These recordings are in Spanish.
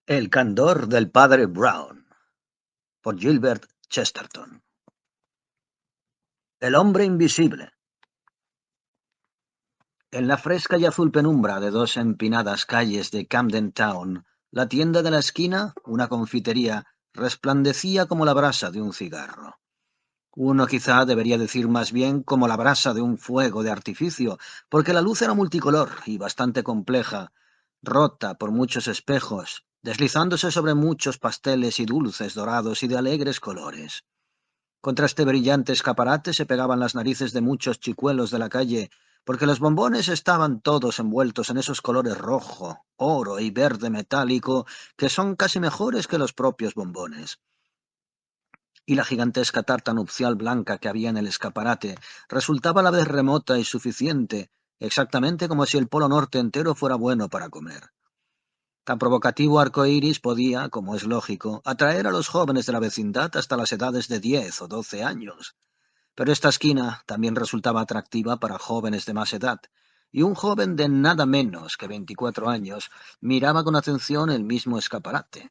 El candor del padre Brown, por Gilbert Chesterton. El hombre invisible. En la fresca y azul penumbra de dos empinadas calles de Camden Town, la tienda de la esquina, una confitería, resplandecía como la brasa de un cigarro. Uno quizá debería decir más bien como la brasa de un fuego de artificio, porque la luz era multicolor y bastante compleja, rota por muchos espejos, deslizándose sobre muchos pasteles y dulces dorados y de alegres colores. Contra este brillante escaparate se pegaban las narices de muchos chicuelos de la calle, porque los bombones estaban todos envueltos en esos colores rojo, oro y verde metálico, que son casi mejores que los propios bombones. Y la gigantesca tarta nupcial blanca que había en el escaparate resultaba a la vez remota y suficiente, exactamente como si el Polo Norte entero fuera bueno para comer. Tan provocativo arco iris podía, como es lógico, atraer a los jóvenes de la vecindad hasta las edades de 10 o 12 años. Pero esta esquina también resultaba atractiva para jóvenes de más edad, y un joven de nada menos que 24 años miraba con atención el mismo escaparate.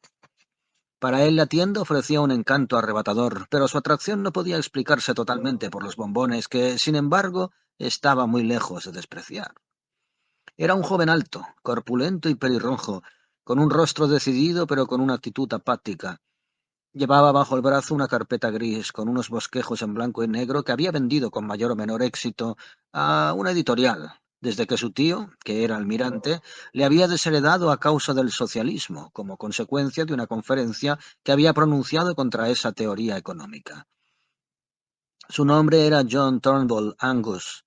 Para él la tienda ofrecía un encanto arrebatador, pero su atracción no podía explicarse totalmente por los bombones que, sin embargo, estaba muy lejos de despreciar. Era un joven alto, corpulento y pelirrojo, con un rostro decidido pero con una actitud apática. Llevaba bajo el brazo una carpeta gris con unos bosquejos en blanco y negro que había vendido con mayor o menor éxito a una editorial, desde que su tío, que era almirante, le había desheredado a causa del socialismo, como consecuencia de una conferencia que había pronunciado contra esa teoría económica. Su nombre era John Turnbull Angus.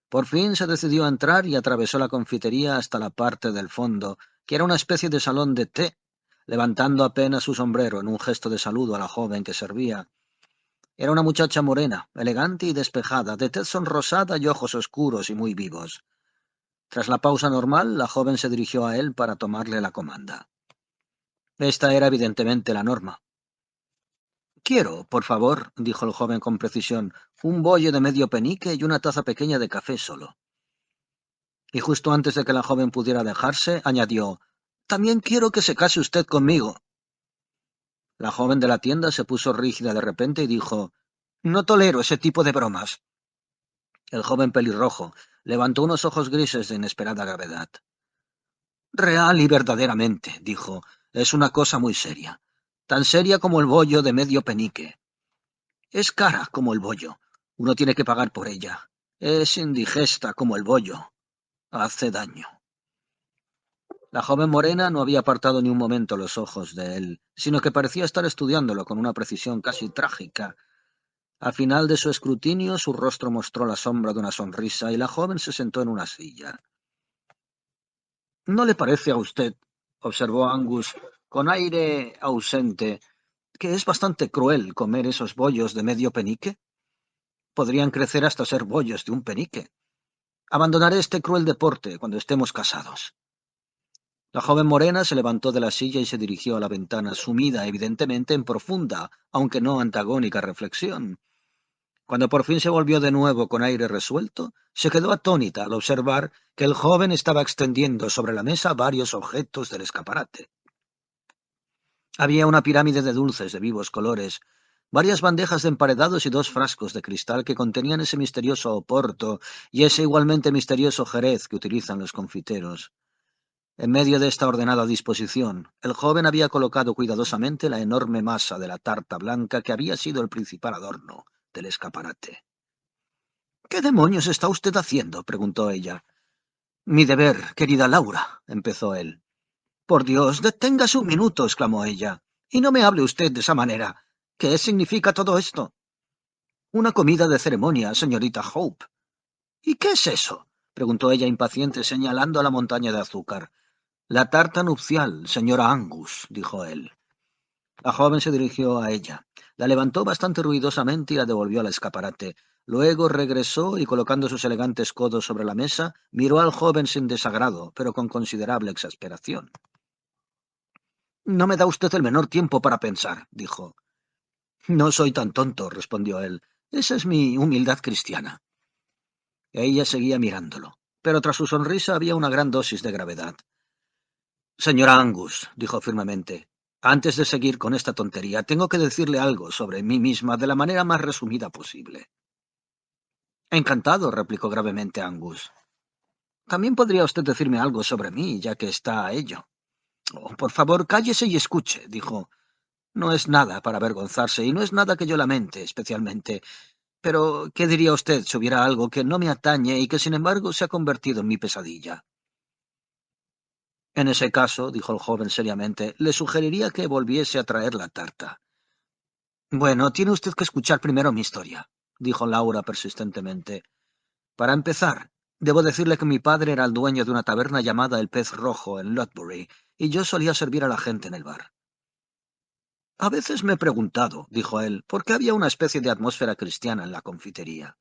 Por fin se decidió a entrar y atravesó la confitería hasta la parte del fondo, que era una especie de salón de té, levantando apenas su sombrero en un gesto de saludo a la joven que servía. Era una muchacha morena, elegante y despejada, de tez sonrosada y ojos oscuros y muy vivos. Tras la pausa normal, la joven se dirigió a él para tomarle la comanda. Esta era evidentemente la norma. Quiero, por favor, dijo el joven con precisión, un bollo de medio penique y una taza pequeña de café solo. Y justo antes de que la joven pudiera dejarse, añadió, «También quiero que se case usted conmigo». La joven de la tienda se puso rígida de repente y dijo, «No tolero ese tipo de bromas». El joven pelirrojo levantó unos ojos grises de inesperada gravedad. «Real y verdaderamente», dijo, «es una cosa muy seria. Tan seria como el bollo de medio penique. Es cara como el bollo. Uno tiene que pagar por ella. Es indigesta como el bollo. Hace daño». La joven morena no había apartado ni un momento los ojos de él, sino que parecía estar estudiándolo con una precisión casi trágica. Al final de su escrutinio, su rostro mostró la sombra de una sonrisa y la joven se sentó en una silla. «¿No le parece a usted», observó Angus, con aire ausente, «que es bastante cruel comer esos bollos de medio penique? Podrían crecer hasta ser bollos de un penique. Abandonaré este cruel deporte cuando estemos casados». La joven morena se levantó de la silla y se dirigió a la ventana, sumida evidentemente en profunda, aunque no antagónica reflexión. Cuando por fin se volvió de nuevo con aire resuelto, se quedó atónita al observar que el joven estaba extendiendo sobre la mesa varios objetos del escaparate. Había una pirámide de dulces de vivos colores, varias bandejas de emparedados y dos frascos de cristal que contenían ese misterioso oporto y ese igualmente misterioso jerez que utilizan los confiteros. En medio de esta ordenada disposición, el joven había colocado cuidadosamente la enorme masa de la tarta blanca que había sido el principal adorno del escaparate. «¿Qué demonios está usted haciendo?», preguntó ella. «Mi deber, querida Laura», empezó él. «Por Dios, deténgase un minuto», exclamó ella, «y no me hable usted de esa manera. ¿Qué significa todo esto?» «Una comida de ceremonia, señorita Hope». «¿Y qué es eso?», preguntó ella impaciente, señalando a la montaña de azúcar. «La tarta nupcial, señora Angus», dijo él. La joven se dirigió a ella, la levantó bastante ruidosamente y la devolvió al escaparate. Luego regresó y, colocando sus elegantes codos sobre la mesa, miró al joven sin desagrado, pero con considerable exasperación. «No me da usted el menor tiempo para pensar», dijo. «No soy tan tonto», respondió él. «Esa es mi humildad cristiana». Ella seguía mirándolo, pero tras su sonrisa había una gran dosis de gravedad. Señora Angus, dijo firmemente, antes de seguir con esta tontería, tengo que decirle algo sobre mí misma de la manera más resumida posible. Encantado, replicó gravemente Angus. También podría usted decirme algo sobre mí, ya que está a ello. Oh, por favor, cállese y escuche, dijo. No es nada para avergonzarse y no es nada que yo lamente, especialmente. Pero, ¿qué diría usted si hubiera algo que no me atañe y que sin embargo se ha convertido en mi pesadilla? En ese caso, dijo el joven seriamente, le sugeriría que volviese a traer la tarta. Bueno, tiene usted que escuchar primero mi historia, dijo Laura persistentemente. Para empezar, debo decirle que mi padre era el dueño de una taberna llamada El Pez Rojo en Lotbury, y yo solía servir a la gente en el bar. A veces me he preguntado, dijo él, por qué había una especie de atmósfera cristiana en la confitería.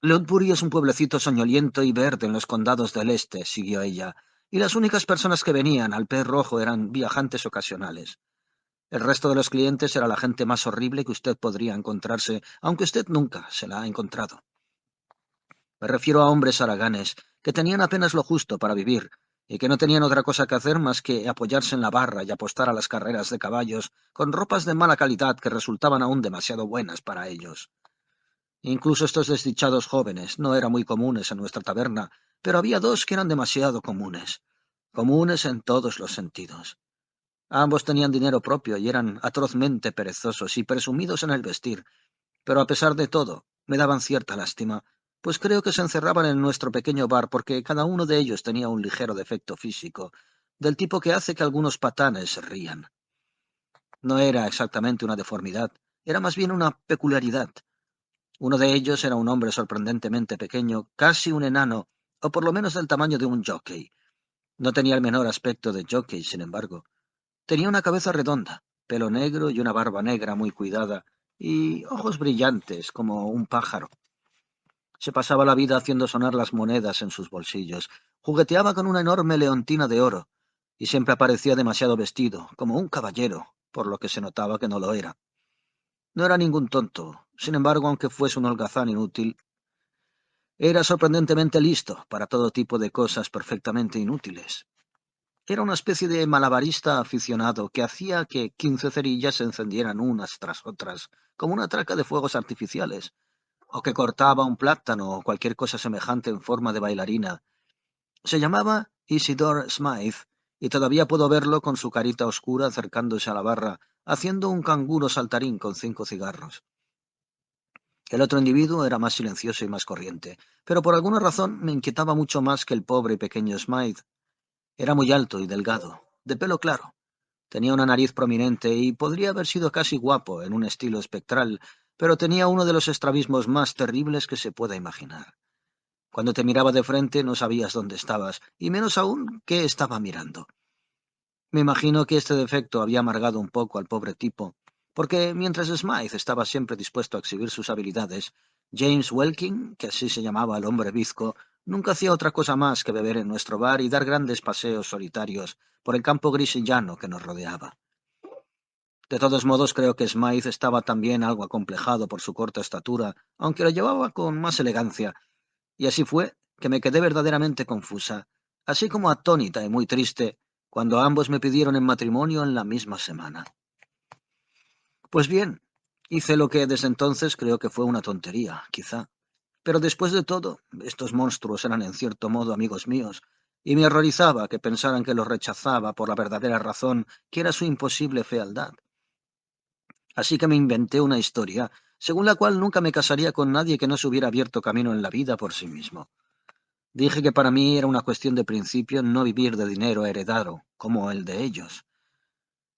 Lotbury es un pueblecito soñoliento y verde en los condados del este, siguió ella, y las únicas personas que venían al Pez Rojo eran viajantes ocasionales. El resto de los clientes era la gente más horrible que usted podría encontrarse, aunque usted nunca se la ha encontrado. Me refiero a hombres haraganes, que tenían apenas lo justo para vivir, y que no tenían otra cosa que hacer más que apoyarse en la barra y apostar a las carreras de caballos, con ropas de mala calidad que resultaban aún demasiado buenas para ellos. Incluso estos desdichados jóvenes no eran muy comunes en nuestra taberna, pero había dos que eran demasiado comunes, comunes en todos los sentidos. Ambos tenían dinero propio y eran atrozmente perezosos y presumidos en el vestir, pero a pesar de todo, me daban cierta lástima, pues creo que se encerraban en nuestro pequeño bar porque cada uno de ellos tenía un ligero defecto físico, del tipo que hace que algunos patanes se rían. No era exactamente una deformidad, era más bien una peculiaridad. Uno de ellos era un hombre sorprendentemente pequeño, casi un enano, o por lo menos del tamaño de un jockey. No tenía el menor aspecto de jockey, sin embargo. Tenía una cabeza redonda, pelo negro y una barba negra muy cuidada, y ojos brillantes como un pájaro. Se pasaba la vida haciendo sonar las monedas en sus bolsillos, jugueteaba con una enorme leontina de oro, y siempre aparecía demasiado vestido, como un caballero, por lo que se notaba que no lo era. No era ningún tonto, sin embargo, aunque fuese un holgazán inútil, era sorprendentemente listo para todo tipo de cosas perfectamente inútiles. Era una especie de malabarista aficionado que hacía que 15 cerillas se encendieran unas tras otras, como una traca de fuegos artificiales, o que cortaba un plátano o cualquier cosa semejante en forma de bailarina. Se llamaba Isidore Smythe, y todavía puedo verlo con su carita oscura acercándose a la barra, haciendo un canguro saltarín con 5 cigarros. El otro individuo era más silencioso y más corriente, pero por alguna razón me inquietaba mucho más que el pobre y pequeño Smythe. Era muy alto y delgado, de pelo claro. Tenía una nariz prominente y podría haber sido casi guapo en un estilo espectral, pero tenía uno de los estrabismos más terribles que se pueda imaginar. Cuando te miraba de frente no sabías dónde estabas, y menos aún qué estaba mirando. Me imagino que este defecto había amargado un poco al pobre tipo, porque mientras Smythe estaba siempre dispuesto a exhibir sus habilidades, James Welkin, que así se llamaba el hombre bizco, nunca hacía otra cosa más que beber en nuestro bar y dar grandes paseos solitarios por el campo gris y llano que nos rodeaba. De todos modos, creo que Smythe estaba también algo acomplejado por su corta estatura, aunque lo llevaba con más elegancia, y así fue que me quedé verdaderamente confusa, así como atónita y muy triste, cuando ambos me pidieron en matrimonio en la misma semana. Pues bien, hice lo que desde entonces creo que fue una tontería, quizá. Pero después de todo, estos monstruos eran en cierto modo amigos míos, y me horrorizaba que pensaran que los rechazaba por la verdadera razón, que era su imposible fealdad. Así que me inventé una historia, según la cual nunca me casaría con nadie que no se hubiera abierto camino en la vida por sí mismo. Dije que para mí era una cuestión de principio no vivir de dinero heredado, como el de ellos.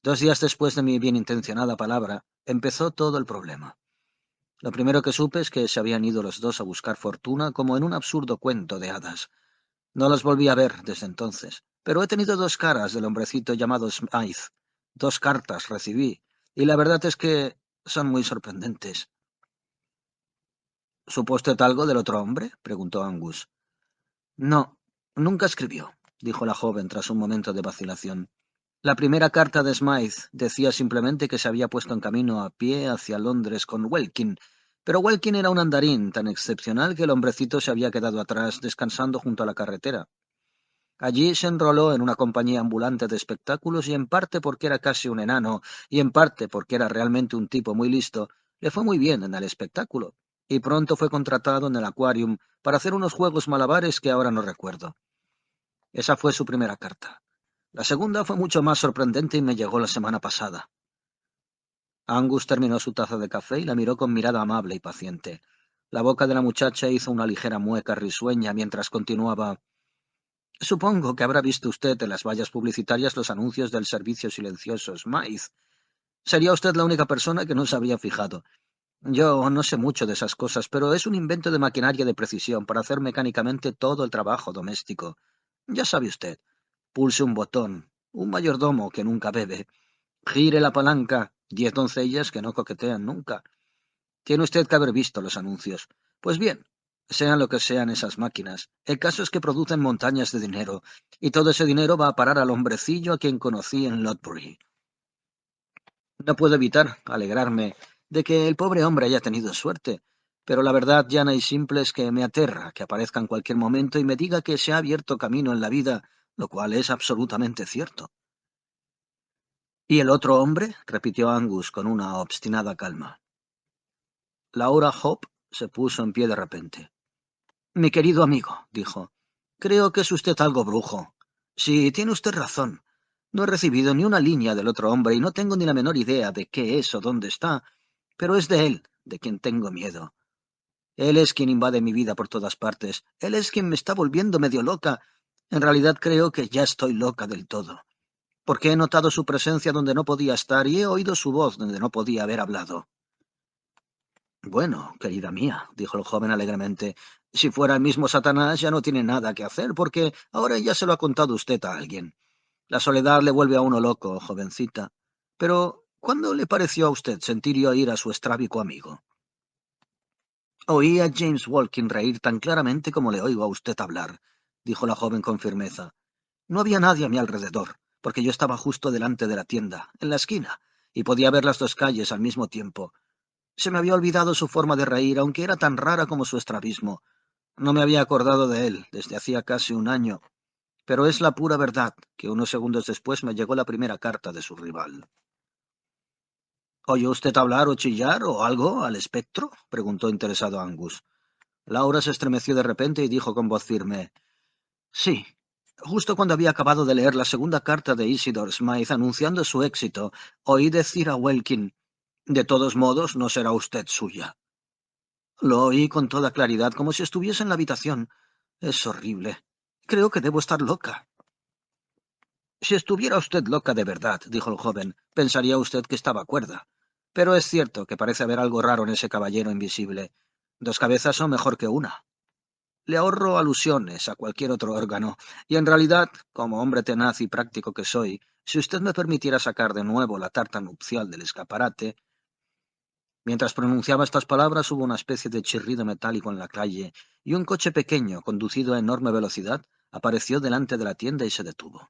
2 días después de mi bien intencionada palabra, empezó todo el problema. Lo primero que supe es que se habían ido los dos a buscar fortuna como en un absurdo cuento de hadas. No los volví a ver desde entonces, pero he tenido 2 caras del hombrecito llamado Smythe. 2 cartas recibí, y la verdad es que son muy sorprendentes. ¿Supo usted algo del otro hombre?, preguntó Angus. No, nunca escribió, dijo la joven tras un momento de vacilación. La primera carta de Smythe decía simplemente que se había puesto en camino a pie hacia Londres con Welkin, pero Welkin era un andarín tan excepcional que el hombrecito se había quedado atrás descansando junto a la carretera. Allí se enroló en una compañía ambulante de espectáculos y en parte porque era casi un enano y en parte porque era realmente un tipo muy listo, le fue muy bien en el espectáculo y pronto fue contratado en el Aquarium para hacer unos juegos malabares que ahora no recuerdo. Esa fue su primera carta. La segunda fue mucho más sorprendente y me llegó la semana pasada. Angus terminó su taza de café y la miró con mirada amable y paciente. La boca de la muchacha hizo una ligera mueca risueña mientras continuaba. Supongo que habrá visto usted en las vallas publicitarias los anuncios del servicio silencioso Smythe. Sería usted la única persona que no se habría fijado. Yo no sé mucho de esas cosas, pero es un invento de maquinaria de precisión para hacer mecánicamente todo el trabajo doméstico. Ya sabe usted, pulse un botón, un mayordomo que nunca bebe, gire la palanca, 10 doncellas que no coquetean nunca. Tiene usted que haber visto los anuncios. Pues bien, sean lo que sean esas máquinas, el caso es que producen montañas de dinero, y todo ese dinero va a parar al hombrecillo a quien conocí en Lotbury. No puedo evitar alegrarme de que el pobre hombre haya tenido suerte, pero la verdad llana y simple es que me aterra que aparezca en cualquier momento y me diga que se ha abierto camino en la vida, lo cual es absolutamente cierto. ¿Y el otro hombre? Repitió Angus con una obstinada calma. Laura Hope se puso en pie de repente. Mi querido amigo, dijo, creo que es usted algo brujo. Sí, tiene usted razón. No he recibido ni una línea del otro hombre y no tengo ni la menor idea de qué es o dónde está, pero es de él de quien tengo miedo. Él es quien invade mi vida por todas partes. Él es quien me está volviendo medio loca. En realidad creo que ya estoy loca del todo, porque he notado su presencia donde no podía estar y he oído su voz donde no podía haber hablado. Bueno, querida mía, dijo el joven alegremente, si fuera el mismo Satanás ya no tiene nada que hacer, porque ahora ya se lo ha contado usted a alguien. La soledad le vuelve a uno loco, jovencita. Pero, ¿cuándo le pareció a usted sentir y oír a su estrábico amigo? Oí a James Walkin reír tan claramente como le oigo a usted hablar, dijo la joven con firmeza. No había nadie a mi alrededor, porque yo estaba justo delante de la tienda, en la esquina, y podía ver las dos calles al mismo tiempo. Se me había olvidado su forma de reír, aunque era tan rara como su estrabismo. No me había acordado de él desde hacía casi un año, pero es la pura verdad que unos segundos después me llegó la primera carta de su rival. ¿Oyó usted hablar o chillar o algo al espectro? Preguntó interesado Angus. Laura se estremeció de repente y dijo con voz firme, sí. Justo cuando había acabado de leer la segunda carta de Isidore Smythe anunciando su éxito, oí decir a Welkin, de todos modos no será usted suya. Lo oí con toda claridad, como si estuviese en la habitación. Es horrible. Creo que debo estar loca. Si estuviera usted loca de verdad, dijo el joven, pensaría usted que estaba cuerda. Pero es cierto que parece haber algo raro en ese caballero invisible. Dos cabezas son mejor que una. Le ahorro alusiones a cualquier otro órgano, y en realidad, como hombre tenaz y práctico que soy, si usted me permitiera sacar de nuevo la tarta nupcial del escaparate. Mientras pronunciaba estas palabras hubo una especie de chirrido metálico en la calle, y un coche pequeño, conducido a enorme velocidad, apareció delante de la tienda y se detuvo.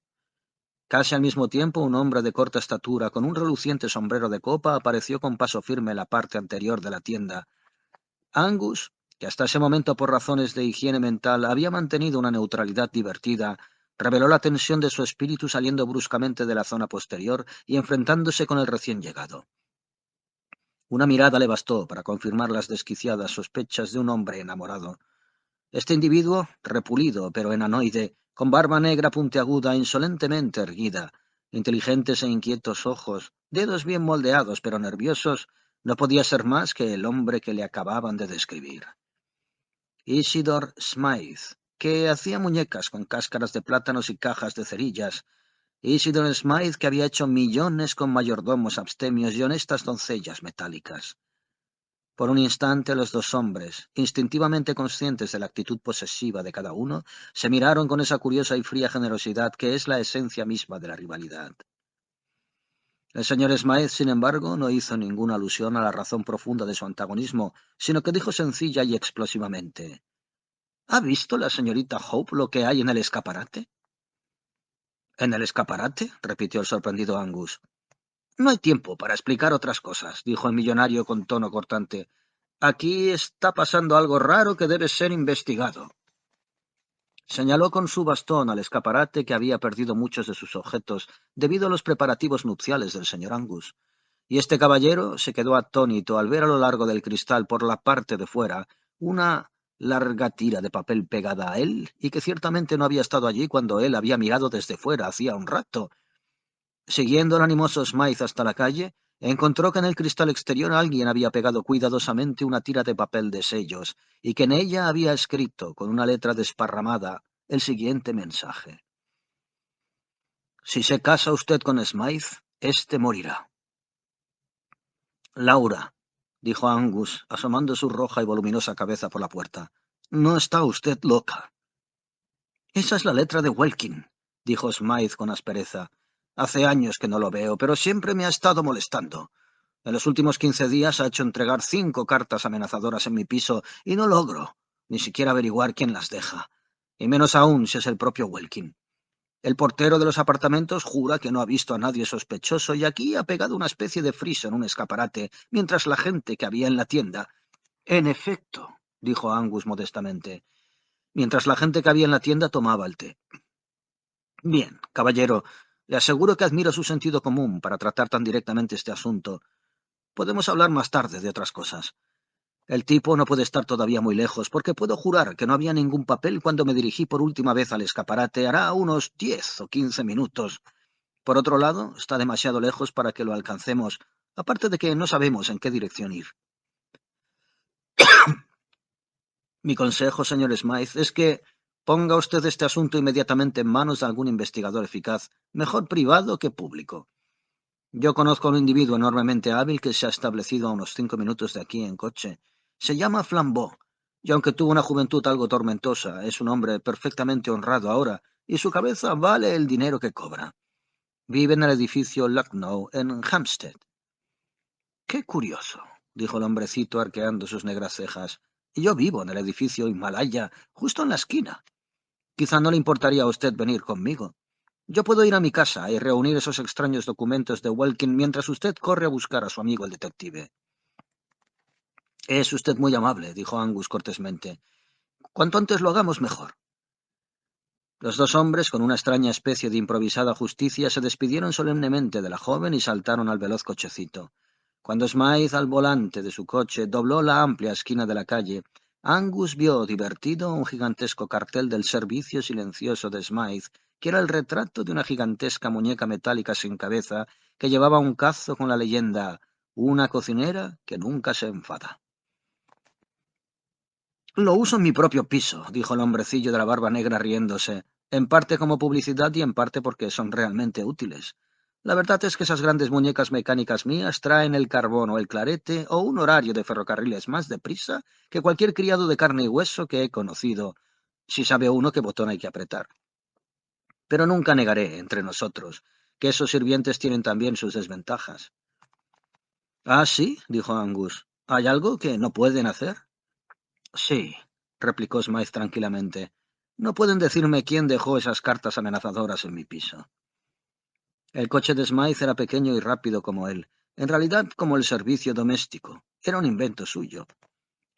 Casi al mismo tiempo un hombre de corta estatura, con un reluciente sombrero de copa, apareció con paso firme en la parte anterior de la tienda. Angus, que hasta ese momento por razones de higiene mental había mantenido una neutralidad divertida, reveló la tensión de su espíritu saliendo bruscamente de la zona posterior y enfrentándose con el recién llegado. Una mirada le bastó para confirmar las desquiciadas sospechas de un hombre enamorado. Este individuo, repulido pero enanoide, con barba negra puntiaguda insolentemente erguida, inteligentes e inquietos ojos, dedos bien moldeados pero nerviosos, no podía ser más que el hombre que le acababan de describir. Isidore Smythe, que hacía muñecas con cáscaras de plátanos y cajas de cerillas. Isidore Smythe, que había hecho millones con mayordomos abstemios y honestas doncellas metálicas. Por un instante los dos hombres, instintivamente conscientes de la actitud posesiva de cada uno, se miraron con esa curiosa y fría generosidad que es la esencia misma de la rivalidad. El señor Smythe, sin embargo, no hizo ninguna alusión a la razón profunda de su antagonismo, sino que dijo sencilla y explosivamente, ¿ha visto la señorita Hope lo que hay en el escaparate? ¿En el escaparate? Repitió el sorprendido Angus. No hay tiempo para explicar otras cosas, dijo el millonario con tono cortante. Aquí está pasando algo raro que debe ser investigado. Señaló con su bastón al escaparate que había perdido muchos de sus objetos debido a los preparativos nupciales del señor Angus. Y este caballero se quedó atónito al ver a lo largo del cristal por la parte de fuera una larga tira de papel pegada a él y que ciertamente no había estado allí cuando él había mirado desde fuera hacía un rato. Siguiendo el animoso Smythe hasta la calle, encontró que en el cristal exterior alguien había pegado cuidadosamente una tira de papel de sellos y que en ella había escrito, con una letra desparramada, el siguiente mensaje. Si se casa usted con Smythe, éste morirá. Laura, dijo Angus, asomando su roja y voluminosa cabeza por la puerta, no está usted loca. Esa es la letra de Welkin, dijo Smythe con aspereza. Hace años que no lo veo, pero siempre me ha estado molestando. En los últimos 15 días ha hecho entregar 5 cartas amenazadoras en mi piso y no logro ni siquiera averiguar quién las deja, y menos aún si es el propio Welkin. El portero de los apartamentos jura que no ha visto a nadie sospechoso y aquí ha pegado una especie de friso en un escaparate, mientras la gente que había en la tienda... En efecto, dijo Angus modestamente, mientras la gente que había en la tienda tomaba el té. Bien, caballero, le aseguro que admiro su sentido común para tratar tan directamente este asunto. Podemos hablar más tarde de otras cosas. El tipo no puede estar todavía muy lejos, porque puedo jurar que no había ningún papel cuando me dirigí por última vez al escaparate hará unos 10 o 15 minutos. Por otro lado, está demasiado lejos para que lo alcancemos, aparte de que no sabemos en qué dirección ir. Mi consejo, señor Smythe, es que ponga usted este asunto inmediatamente en manos de algún investigador eficaz, mejor privado que público. Yo conozco a un individuo enormemente hábil que se ha establecido a unos 5 minutos de aquí en coche. Se llama Flambeau, y aunque tuvo una juventud algo tormentosa, es un hombre perfectamente honrado ahora, y su cabeza vale el dinero que cobra. Vive en el edificio Lucknow, en Hampstead. Qué curioso, dijo el hombrecito arqueando sus negras cejas. Y yo vivo en el edificio Himalaya, justo en la esquina. Quizá no le importaría a usted venir conmigo. Yo puedo ir a mi casa y reunir esos extraños documentos de Welkin mientras usted corre a buscar a su amigo el detective. Es usted muy amable, dijo Angus cortésmente. Cuanto antes lo hagamos, mejor. Los dos hombres, con una extraña especie de improvisada justicia, se despidieron solemnemente de la joven y saltaron al veloz cochecito. Cuando Smythe, al volante de su coche, dobló la amplia esquina de la calle, Angus vio, divertido, un gigantesco cartel del servicio silencioso de Smythe, que era el retrato de una gigantesca muñeca metálica sin cabeza que llevaba un cazo con la leyenda «Una cocinera que nunca se enfada». Lo uso en mi propio piso, dijo el hombrecillo de la barba negra riéndose, en parte como publicidad y en parte porque son realmente útiles. La verdad es que esas grandes muñecas mecánicas mías traen el carbón o el clarete o un horario de ferrocarriles más deprisa que cualquier criado de carne y hueso que he conocido, si sabe uno qué botón hay que apretar. Pero nunca negaré, entre nosotros, que esos sirvientes tienen también sus desventajas. Ah, sí, dijo Angus. ¿Hay algo que no pueden hacer? Sí, replicó Smythe tranquilamente. No pueden decirme quién dejó esas cartas amenazadoras en mi piso. El coche de Smythe era pequeño y rápido como él, en realidad como el servicio doméstico. Era un invento suyo.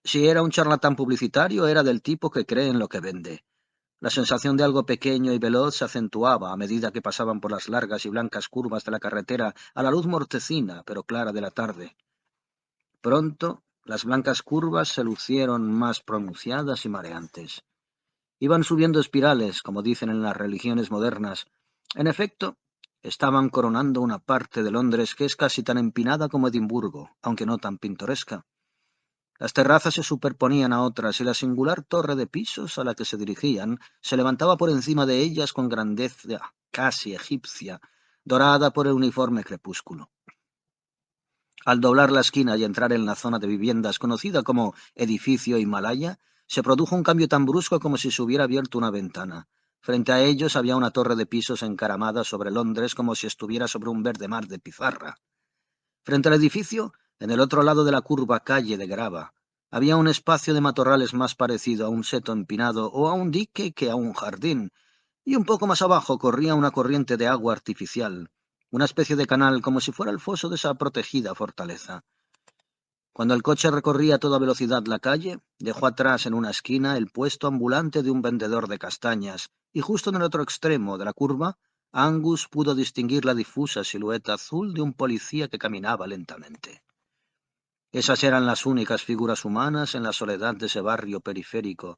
Si era un charlatán publicitario, era del tipo que cree en lo que vende. La sensación de algo pequeño y veloz se acentuaba a medida que pasaban por las largas y blancas curvas de la carretera a la luz mortecina pero clara de la tarde. Pronto, las blancas curvas se lucieron más pronunciadas y mareantes. Iban subiendo espirales, como dicen en las religiones modernas. En efecto, estaban coronando una parte de Londres que es casi tan empinada como Edimburgo, aunque no tan pintoresca. Las terrazas se superponían a otras y la singular torre de pisos a la que se dirigían se levantaba por encima de ellas con grandeza casi egipcia, dorada por el uniforme crepúsculo. Al doblar la esquina y entrar en la zona de viviendas conocida como edificio Himalaya, se produjo un cambio tan brusco como si se hubiera abierto una ventana. Frente a ellos había una torre de pisos encaramada sobre Londres como si estuviera sobre un verde mar de pizarra. Frente al edificio, en el otro lado de la curva calle de grava, había un espacio de matorrales más parecido a un seto empinado o a un dique que a un jardín, y un poco más abajo corría una corriente de agua artificial, una especie de canal como si fuera el foso de esa protegida fortaleza. Cuando el coche recorría a toda velocidad la calle, dejó atrás en una esquina el puesto ambulante de un vendedor de castañas, y justo en el otro extremo de la curva, Angus pudo distinguir la difusa silueta azul de un policía que caminaba lentamente. Esas eran las únicas figuras humanas en la soledad de ese barrio periférico,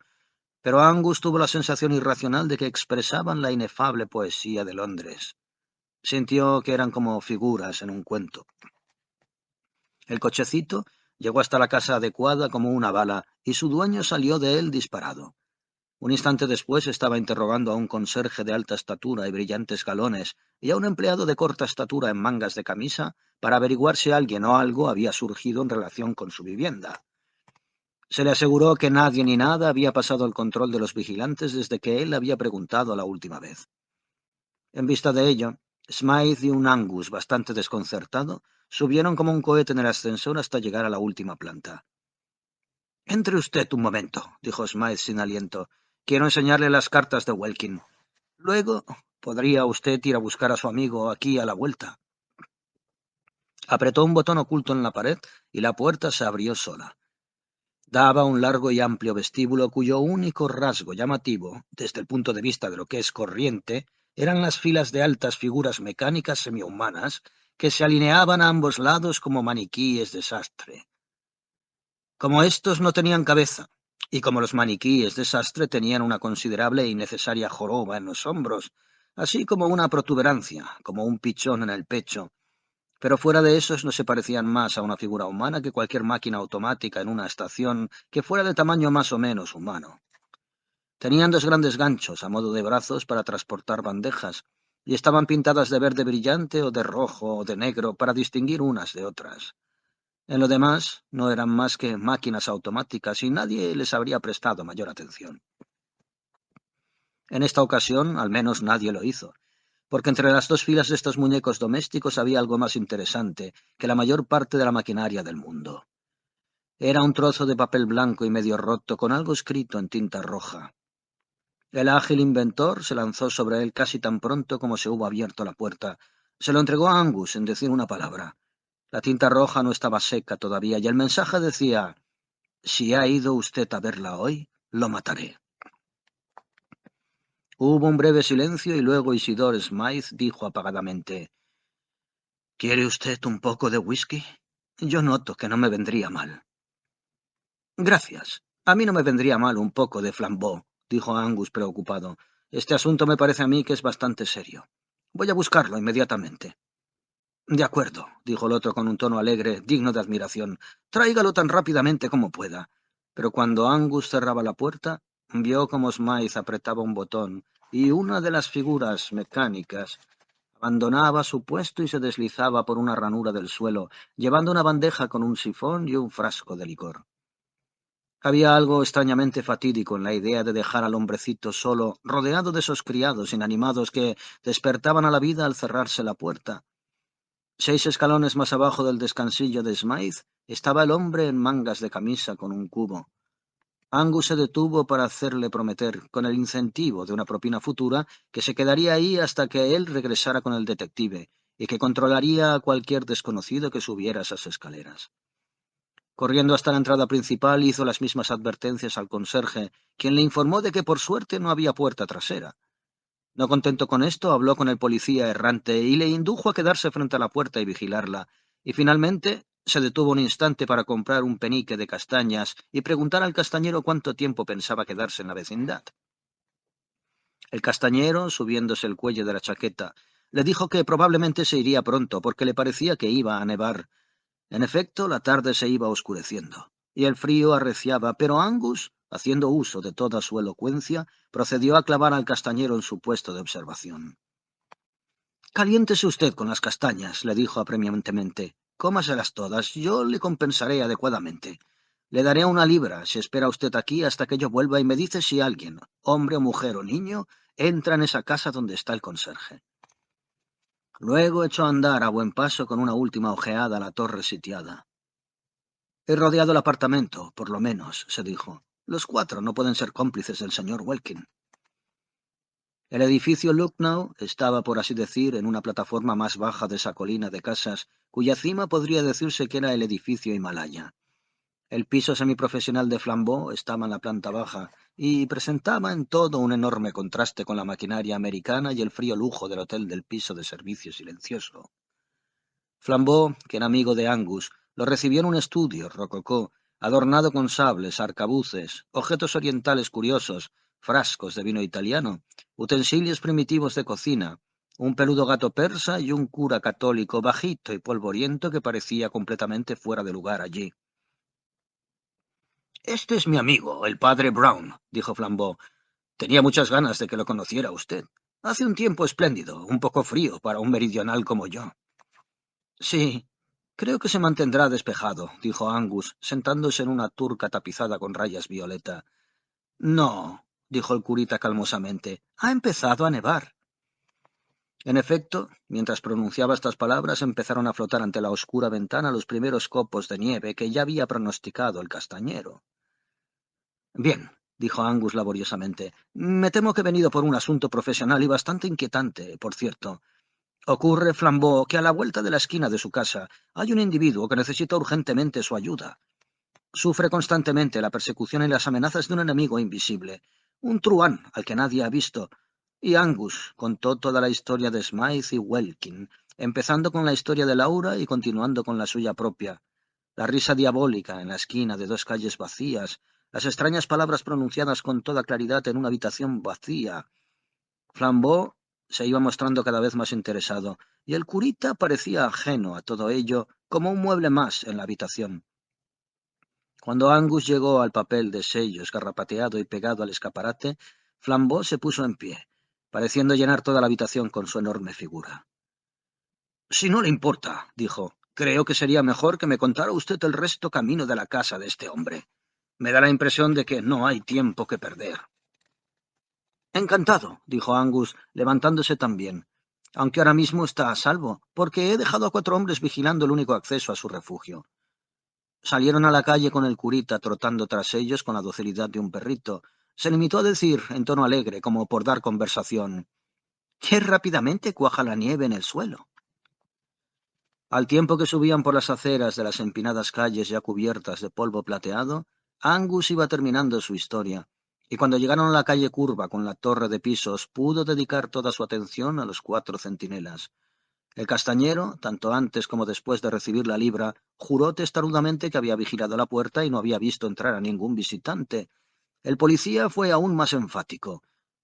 pero Angus tuvo la sensación irracional de que expresaban la inefable poesía de Londres. Sintió que eran como figuras en un cuento. El cochecito llegó hasta la casa adecuada como una bala, y su dueño salió de él disparado. Un instante después estaba interrogando a un conserje de alta estatura y brillantes galones, y a un empleado de corta estatura en mangas de camisa, para averiguar si alguien o algo había surgido en relación con su vivienda. Se le aseguró que nadie ni nada había pasado el control de los vigilantes desde que él había preguntado la última vez. En vista de ello, Smythe y un Angus bastante desconcertado subieron como un cohete en el ascensor hasta llegar a la última planta. «Entre usted un momento», dijo Smythe sin aliento. «Quiero enseñarle las cartas de Welkin. Luego podría usted ir a buscar a su amigo aquí a la vuelta». Apretó un botón oculto en la pared y la puerta se abrió sola. Daba un largo y amplio vestíbulo cuyo único rasgo llamativo, desde el punto de vista de lo que es corriente, eran las filas de altas figuras mecánicas semihumanas que se alineaban a ambos lados como maniquíes de sastre. Como estos no tenían cabeza, y como los maniquíes de sastre tenían una considerable e innecesaria joroba en los hombros, así como una protuberancia, como un pichón en el pecho, pero fuera de esos no se parecían más a una figura humana que cualquier máquina automática en una estación que fuera de tamaño más o menos humano. Tenían dos grandes ganchos a modo de brazos para transportar bandejas, y estaban pintadas de verde brillante o de rojo o de negro para distinguir unas de otras. En lo demás, no eran más que máquinas automáticas y nadie les habría prestado mayor atención. En esta ocasión, al menos nadie lo hizo, porque entre las dos filas de estos muñecos domésticos había algo más interesante que la mayor parte de la maquinaria del mundo. Era un trozo de papel blanco y medio roto con algo escrito en tinta roja. El ágil inventor se lanzó sobre él casi tan pronto como se hubo abierto la puerta. Se lo entregó a Angus sin decir una palabra. La tinta roja no estaba seca todavía y el mensaje decía: «Si ha ido usted a verla hoy, lo mataré». Hubo un breve silencio y luego Isidore Smythe dijo apagadamente: «¿Quiere usted un poco de whisky? Yo noto que no me vendría mal». «Gracias. A mí no me vendría mal un poco de Flambeau», dijo Angus preocupado. «Este asunto me parece a mí que es bastante serio. Voy a buscarlo inmediatamente». «De acuerdo», dijo el otro con un tono alegre, digno de admiración. «Tráigalo tan rápidamente como pueda». Pero cuando Angus cerraba la puerta, vio como Smythe apretaba un botón y una de las figuras mecánicas abandonaba su puesto y se deslizaba por una ranura del suelo, llevando una bandeja con un sifón y un frasco de licor. Había algo extrañamente fatídico en la idea de dejar al hombrecito solo, rodeado de esos criados inanimados que despertaban a la vida al cerrarse la puerta. 6 escalones más abajo del descansillo de Smythe estaba el hombre en mangas de camisa con un cubo. Angus se detuvo para hacerle prometer, con el incentivo de una propina futura, que se quedaría ahí hasta que él regresara con el detective, y que controlaría a cualquier desconocido que subiera esas escaleras. Corriendo hasta la entrada principal, hizo las mismas advertencias al conserje, quien le informó de que por suerte no había puerta trasera. No contento con esto, habló con el policía errante y le indujo a quedarse frente a la puerta y vigilarla, y finalmente se detuvo un instante para comprar un penique de castañas y preguntar al castañero cuánto tiempo pensaba quedarse en la vecindad. El castañero, subiéndose el cuello de la chaqueta, le dijo que probablemente se iría pronto porque le parecía que iba a nevar. En efecto, la tarde se iba oscureciendo, y el frío arreciaba, pero Angus, haciendo uso de toda su elocuencia, procedió a clavar al castañero en su puesto de observación. «Caliéntese usted con las castañas», le dijo apremiantemente. «Cómaselas todas, yo le compensaré adecuadamente. Le daré 1 libra si espera usted aquí hasta que yo vuelva y me dice si alguien, hombre o mujer o niño, entra en esa casa donde está el conserje». Luego echó a andar a buen paso con una última ojeada a la torre sitiada. «He rodeado el apartamento, por lo menos», se dijo. «Los 4 no pueden ser cómplices del señor Welkin». El edificio Lucknow estaba, por así decir, en una plataforma más baja de esa colina de casas, cuya cima podría decirse que era el edificio Himalaya. El piso semiprofesional de Flambeau estaba en la planta baja y presentaba en todo un enorme contraste con la maquinaria americana y el frío lujo del hotel del piso de servicio silencioso. Flambeau, que era amigo de Angus, lo recibió en un estudio rococó, adornado con sables, arcabuces, objetos orientales curiosos, frascos de vino italiano, utensilios primitivos de cocina, un peludo gato persa y un cura católico bajito y polvoriento que parecía completamente fuera de lugar allí. «Este es mi amigo, el padre Brown», dijo Flambeau. «Tenía muchas ganas de que lo conociera usted. Hace un tiempo espléndido, un poco frío para un meridional como yo». «Sí, creo que se mantendrá despejado», dijo Angus, sentándose en una turca tapizada con rayas violeta. «No», dijo el curita calmosamente, «ha empezado a nevar». En efecto, mientras pronunciaba estas palabras, empezaron a flotar ante la oscura ventana los primeros copos de nieve que ya había pronosticado el castañero. «Bien», dijo Angus laboriosamente, «me temo que he venido por un asunto profesional y bastante inquietante, por cierto. Ocurre, Flambeau, que a la vuelta de la esquina de su casa hay un individuo que necesita urgentemente su ayuda. Sufre constantemente la persecución y las amenazas de un enemigo invisible, un truán al que nadie ha visto». Y Angus contó toda la historia de Smythe y Welkin, empezando con la historia de Laura y continuando con la suya propia. La risa diabólica en la esquina de dos calles vacías, las extrañas palabras pronunciadas con toda claridad en una habitación vacía. Flambeau se iba mostrando cada vez más interesado, y el curita parecía ajeno a todo ello, como un mueble más en la habitación. Cuando Angus llegó al papel de sellos garrapateado y pegado al escaparate, Flambeau se puso en pie, pareciendo llenar toda la habitación con su enorme figura. «Si no le importa», dijo, «creo que sería mejor que me contara usted el resto camino de la casa de este hombre. Me da la impresión de que no hay tiempo que perder». «Encantado», dijo Angus, levantándose también, «aunque ahora mismo está a salvo, porque he dejado a 4 hombres vigilando el único acceso a su refugio». Salieron a la calle con el curita trotando tras ellos con la docilidad de un perrito. Se limitó a decir, en tono alegre, como por dar conversación, «¡Qué rápidamente cuaja la nieve en el suelo!». Al tiempo que subían por las aceras de las empinadas calles ya cubiertas de polvo plateado, Angus iba terminando su historia, y cuando llegaron a la calle curva con la torre de pisos, pudo dedicar toda su atención a los 4 centinelas. El castañero, tanto antes como después de recibir la libra, juró testarudamente que había vigilado la puerta y no había visto entrar a ningún visitante. El policía fue aún más enfático.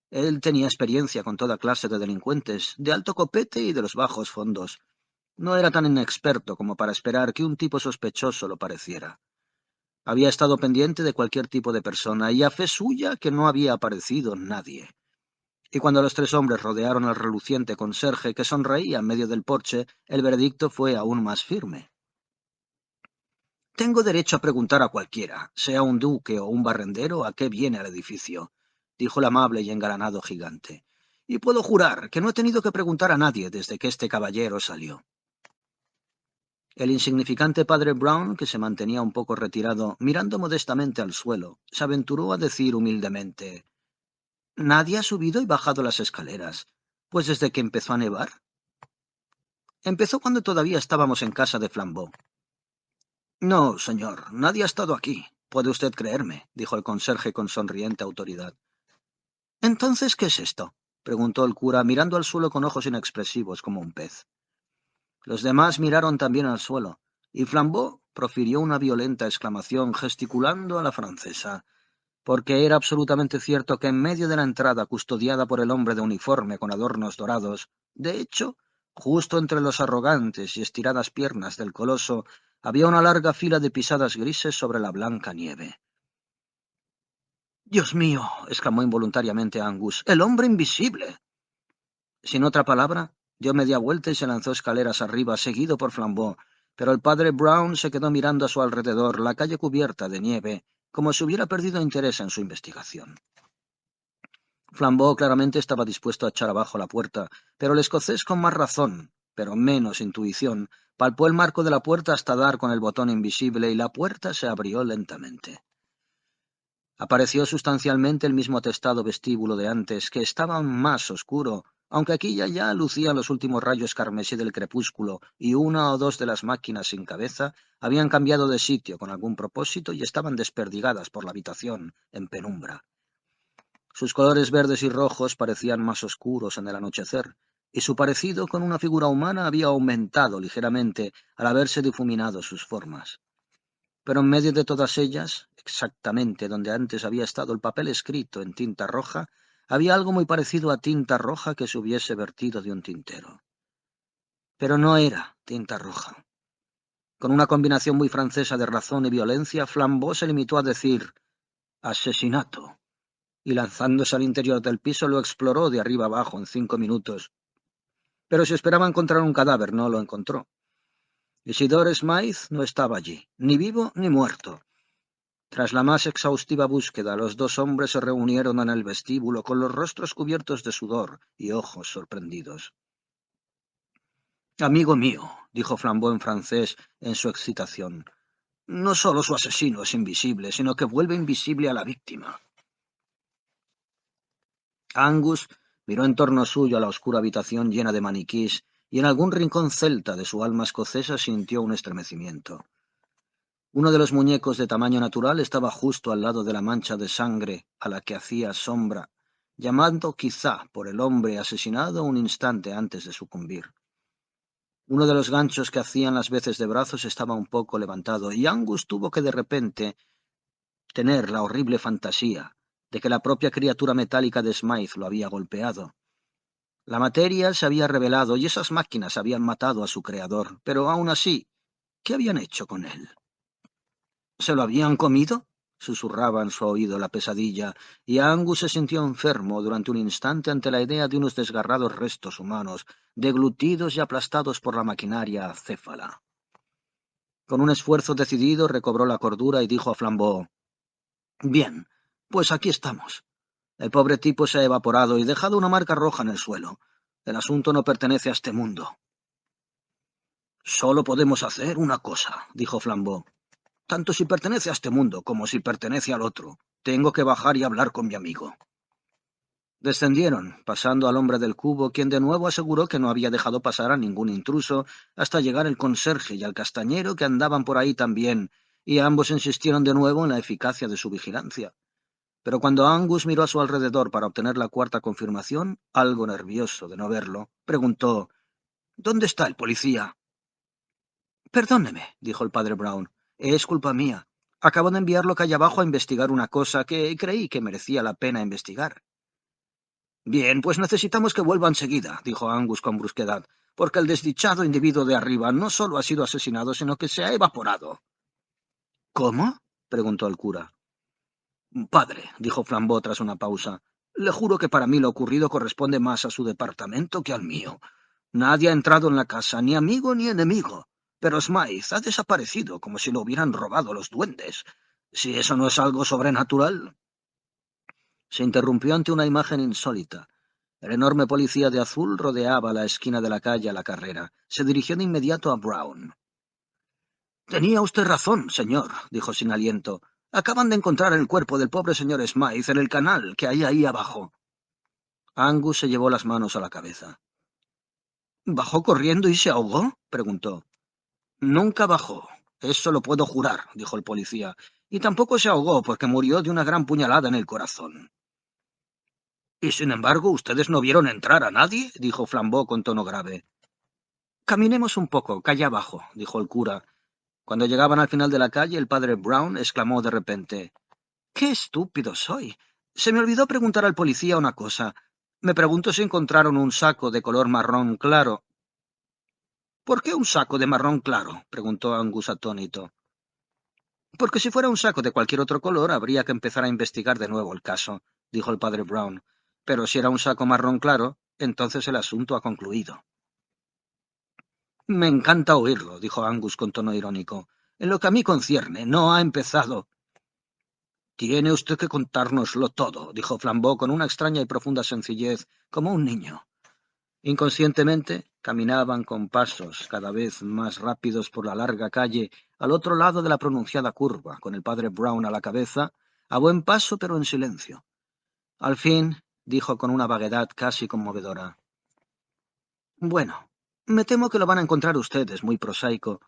Él tenía experiencia con toda clase de delincuentes, de alto copete y de los bajos fondos. No era tan inexperto como para esperar que un tipo sospechoso lo pareciera. Había estado pendiente de cualquier tipo de persona y a fe suya que no había aparecido nadie. Y cuando los 3 hombres rodearon al reluciente conserje que sonreía en medio del porche, el veredicto fue aún más firme. «Tengo derecho a preguntar a cualquiera, sea un duque o un barrendero, a qué viene al edificio», dijo el amable y engalanado gigante. «Y puedo jurar que no he tenido que preguntar a nadie desde que este caballero salió». El insignificante padre Brown, que se mantenía un poco retirado, mirando modestamente al suelo, se aventuró a decir humildemente: «Nadie ha subido y bajado las escaleras, pues desde que empezó a nevar». «Empezó cuando todavía estábamos en casa de Flambeau». «No, señor, nadie ha estado aquí. Puede usted creerme», dijo el conserje con sonriente autoridad. «¿Entonces qué es esto?», preguntó el cura, mirando al suelo con ojos inexpresivos como un pez. Los demás miraron también al suelo, y Flambeau profirió una violenta exclamación gesticulando a la francesa, porque era absolutamente cierto que en medio de la entrada custodiada por el hombre de uniforme con adornos dorados, de hecho, justo entre los arrogantes y estiradas piernas del coloso, había una larga fila de pisadas grises sobre la blanca nieve. «¡Dios mío!», exclamó involuntariamente Angus, «¡el hombre invisible!». Sin otra palabra, dio media vuelta y se lanzó escaleras arriba, seguido por Flambeau, pero el padre Brown se quedó mirando a su alrededor la calle cubierta de nieve, como si hubiera perdido interés en su investigación. Flambeau claramente estaba dispuesto a echar abajo la puerta, pero el escocés con más razón, pero menos intuición, palpó el marco de la puerta hasta dar con el botón invisible y la puerta se abrió lentamente. Apareció sustancialmente el mismo atestado vestíbulo de antes, que estaba más oscuro, aunque aquí y allá lucían los últimos rayos carmesí del crepúsculo y una o dos de las máquinas sin cabeza habían cambiado de sitio con algún propósito y estaban desperdigadas por la habitación en penumbra. Sus colores verdes y rojos parecían más oscuros en el anochecer, y su parecido con una figura humana había aumentado ligeramente al haberse difuminado sus formas. Pero en medio de todas ellas, exactamente donde antes había estado el papel escrito en tinta roja, había algo muy parecido a tinta roja que se hubiese vertido de un tintero. Pero no era tinta roja. Con una combinación muy francesa de razón y violencia, Flambeau se limitó a decir «asesinato», y lanzándose al interior del piso lo exploró de arriba abajo en 5 minutos. Pero si esperaba encontrar un cadáver, no lo encontró. Isidore Smythe no estaba allí, ni vivo ni muerto. Tras la más exhaustiva búsqueda, los dos hombres se reunieron en el vestíbulo con los rostros cubiertos de sudor y ojos sorprendidos. «Amigo mío», dijo Flambeau en francés en su excitación, «no solo su asesino es invisible, sino que vuelve invisible a la víctima». Angus miró en torno suyo a la oscura habitación llena de maniquís y en algún rincón celta de su alma escocesa sintió un estremecimiento. Uno de los muñecos de tamaño natural estaba justo al lado de la mancha de sangre a la que hacía sombra, llamando quizá por el hombre asesinado un instante antes de sucumbir. Uno de los ganchos que hacían las veces de brazos estaba un poco levantado, y Angus tuvo que de repente tener la horrible fantasía de que la propia criatura metálica de Smythe lo había golpeado. La materia se había revelado y esas máquinas habían matado a su creador, pero aún así, ¿qué habían hecho con él? ¿Se lo habían comido?, susurraba en su oído la pesadilla, y Angus se sintió enfermo durante un instante ante la idea de unos desgarrados restos humanos, deglutidos y aplastados por la maquinaria acéfala. Con un esfuerzo decidido recobró la cordura y dijo a Flambeau: «Bien, pues aquí estamos. El pobre tipo se ha evaporado y dejado una marca roja en el suelo. El asunto no pertenece a este mundo». «Solo podemos hacer una cosa», dijo Flambeau. «Tanto si pertenece a este mundo como si pertenece al otro. Tengo que bajar y hablar con mi amigo». Descendieron, pasando al hombre del cubo, quien de nuevo aseguró que no había dejado pasar a ningún intruso, hasta llegar el conserje y el castañero, que andaban por ahí también, y ambos insistieron de nuevo en la eficacia de su vigilancia. Pero cuando Angus miró a su alrededor para obtener la cuarta confirmación, algo nervioso de no verlo, preguntó: «¿Dónde está el policía?» «Perdóneme», dijo el padre Brown, «es culpa mía. Acabo de enviarlo calle abajo a investigar una cosa que creí que merecía la pena investigar». «Bien, pues necesitamos que vuelva enseguida», dijo Angus con brusquedad, «porque el desdichado individuo de arriba no solo ha sido asesinado, sino que se ha evaporado». «¿Cómo?», preguntó el cura. «Padre», dijo Flambeau tras una pausa, «le juro que para mí lo ocurrido corresponde más a su departamento que al mío. Nadie ha entrado en la casa, ni amigo ni enemigo, pero Smythe ha desaparecido como si lo hubieran robado los duendes. Si eso no es algo sobrenatural». Se interrumpió ante una imagen insólita. El enorme policía de azul rodeaba la esquina de la calle a la carrera. Se dirigió de inmediato a Brown. «Tenía usted razón, señor», dijo sin aliento. «Acaban de encontrar el cuerpo del pobre señor Smythe en el canal que hay ahí abajo». Angus se llevó las manos a la cabeza. «¿Bajó corriendo y se ahogó?», preguntó. «Nunca bajó, eso lo puedo jurar», dijo el policía. «Y tampoco se ahogó porque murió de una gran puñalada en el corazón». «Y sin embargo, ¿ustedes no vieron entrar a nadie?», dijo Flambeau con tono grave. «Caminemos un poco, calle abajo», dijo el cura. Cuando llegaban al final de la calle, el padre Brown exclamó de repente: «¡Qué estúpido soy! Se me olvidó preguntar al policía una cosa. Me pregunto si encontraron un saco de color marrón claro». «¿Por qué un saco de marrón claro?», preguntó Angus atónito. «Porque si fuera un saco de cualquier otro color, habría que empezar a investigar de nuevo el caso», dijo el padre Brown. «Pero si era un saco marrón claro, entonces el asunto ha concluido». «Me encanta oírlo», dijo Angus con tono irónico. «En lo que a mí concierne, no ha empezado». «Tiene usted que contárnoslo todo», dijo Flambeau con una extraña y profunda sencillez, como un niño. Inconscientemente caminaban con pasos cada vez más rápidos por la larga calle al otro lado de la pronunciada curva, con el padre Brown a la cabeza, a buen paso pero en silencio. Al fin dijo con una vaguedad casi conmovedora: Bueno, me temo que lo van a encontrar ustedes muy prosaico.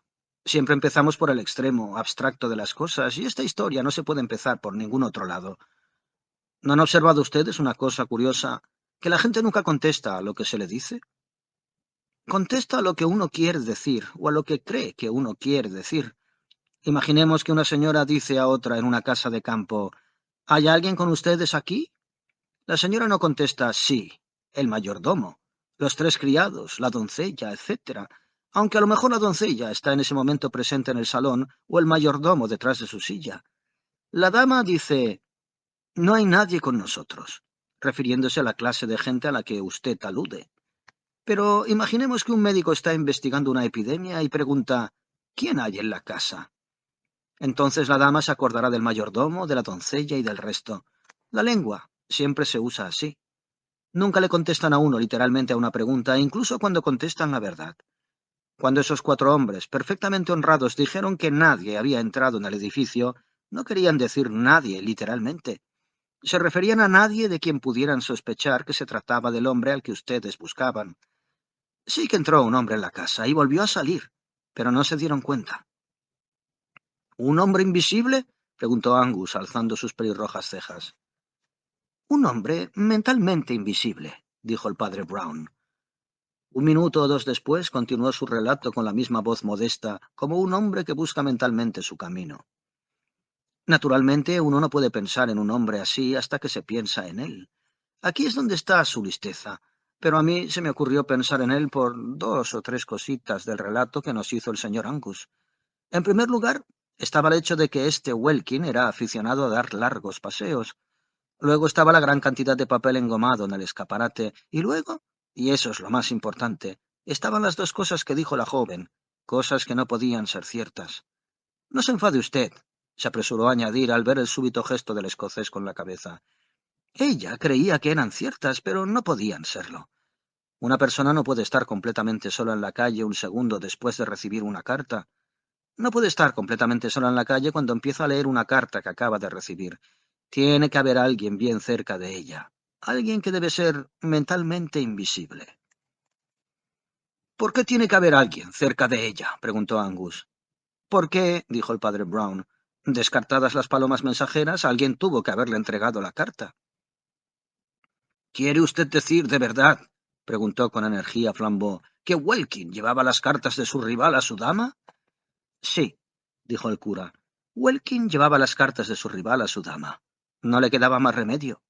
Siempre empezamos por el extremo abstracto de las cosas, y esta historia no se puede empezar por ningún otro lado. ¿No han observado ustedes una cosa curiosa? Que la gente nunca contesta a lo que se le dice. Contesta a lo que uno quiere decir, o a lo que cree que uno quiere decir. Imaginemos que una señora dice a otra en una casa de campo, ¿hay alguien con ustedes aquí? La señora no contesta sí, el mayordomo, los tres criados, la doncella, etcétera, aunque a lo mejor la doncella está en ese momento presente en el salón o el mayordomo detrás de su silla. La dama dice, no hay nadie con nosotros, refiriéndose a la clase de gente a la que usted alude. Pero imaginemos que un médico está investigando una epidemia y pregunta, ¿quién hay en la casa? Entonces la dama se acordará del mayordomo, de la doncella y del resto. La lengua siempre se usa así. Nunca le contestan a uno literalmente a una pregunta, incluso cuando contestan la verdad. Cuando esos cuatro hombres, perfectamente honrados, dijeron que nadie había entrado en el edificio, no querían decir nadie literalmente. Se referían a nadie de quien pudieran sospechar que se trataba del hombre al que ustedes buscaban. Sí que entró un hombre en la casa y volvió a salir, pero no se dieron cuenta. ¿Un hombre invisible? Preguntó Angus, alzando sus pelirrojas cejas. Un hombre mentalmente invisible, dijo el padre Brown. Un minuto o dos después continuó su relato con la misma voz modesta, como un hombre que busca mentalmente su camino. Naturalmente, uno no puede pensar en un hombre así hasta que se piensa en él. Aquí es donde está su listeza, pero a mí se me ocurrió pensar en él por dos o tres cositas del relato que nos hizo el señor Angus. En primer lugar, estaba el hecho de que este Welkin era aficionado a dar largos paseos. Luego estaba la gran cantidad de papel engomado en el escaparate, y luego, y eso es lo más importante, estaban las dos cosas que dijo la joven, cosas que no podían ser ciertas. No se enfade usted, se apresuró a añadir al ver el súbito gesto del escocés con la cabeza. Ella creía que eran ciertas, pero no podían serlo. Una persona no puede estar completamente sola en la calle un segundo después de recibir una carta. No puede estar completamente sola en la calle cuando empieza a leer una carta que acaba de recibir. Tiene que haber alguien bien cerca de ella. Alguien que debe ser mentalmente invisible. ¿Por qué tiene que haber alguien cerca de ella? Preguntó Angus. Porque, dijo el padre Brown, descartadas las palomas mensajeras, alguien tuvo que haberle entregado la carta. ¿Quiere usted decir de verdad, preguntó con energía Flambeau, que Welkin llevaba las cartas de su rival a su dama? Sí, dijo el cura. Welkin llevaba las cartas de su rival a su dama. No le quedaba más remedio.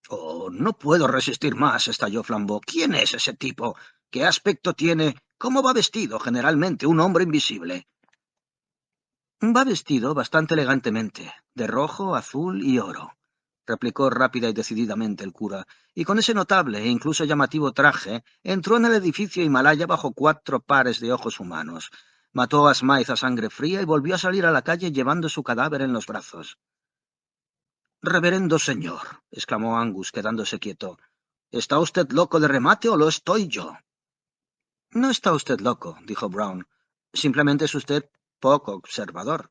Oh, no puedo resistir más, estalló Flambeau. ¿Quién es ese tipo? ¿Qué aspecto tiene? ¿Cómo va vestido generalmente un hombre invisible? Va vestido bastante elegantemente, de rojo, azul y oro, replicó rápida y decididamente el cura, y con ese notable e incluso llamativo traje entró en el edificio Himalaya bajo 4 pares de ojos humanos. Mató a Smythe a sangre fría y volvió a salir a la calle llevando su cadáver en los brazos. «Reverendo señor», exclamó Angus, quedándose quieto, «¿está usted loco de remate o lo estoy yo?» «No está usted loco», dijo Brown. «Simplemente es usted poco observador.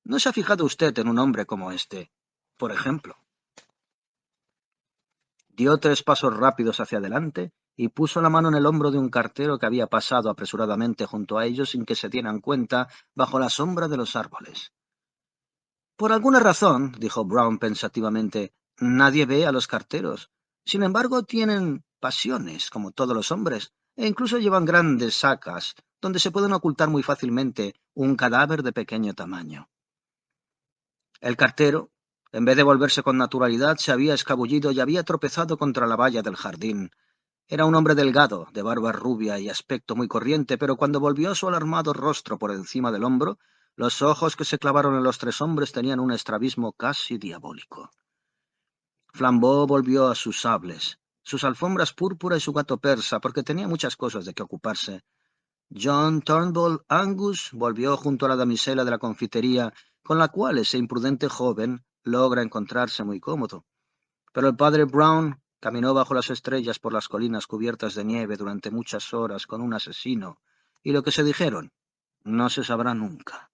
¿No se ha fijado usted en un hombre como este? Por ejemplo». Dio 3 pasos rápidos hacia adelante y puso la mano en el hombro de un cartero que había pasado apresuradamente junto a ellos sin que se dieran cuenta bajo la sombra de los árboles. «Por alguna razón», dijo Brown pensativamente, «nadie ve a los carteros. Sin embargo, tienen pasiones, como todos los hombres, e incluso llevan grandes sacas, donde se pueden ocultar muy fácilmente un cadáver de pequeño tamaño». El cartero, en vez de volverse con naturalidad, se había escabullido y había tropezado contra la valla del jardín. Era un hombre delgado, de barba rubia y aspecto muy corriente, pero cuando volvió su alarmado rostro por encima del hombro, los ojos que se clavaron en los 3 hombres tenían un estrabismo casi diabólico. Flambeau volvió a sus sables, sus alfombras púrpura y su gato persa, porque tenía muchas cosas de que ocuparse. John Turnbull Angus volvió junto a la damisela de la confitería, con la cual ese imprudente joven logra encontrarse muy cómodo. Pero el padre Brown caminó bajo las estrellas por las colinas cubiertas de nieve durante muchas horas con un asesino, y lo que se dijeron no se sabrá nunca.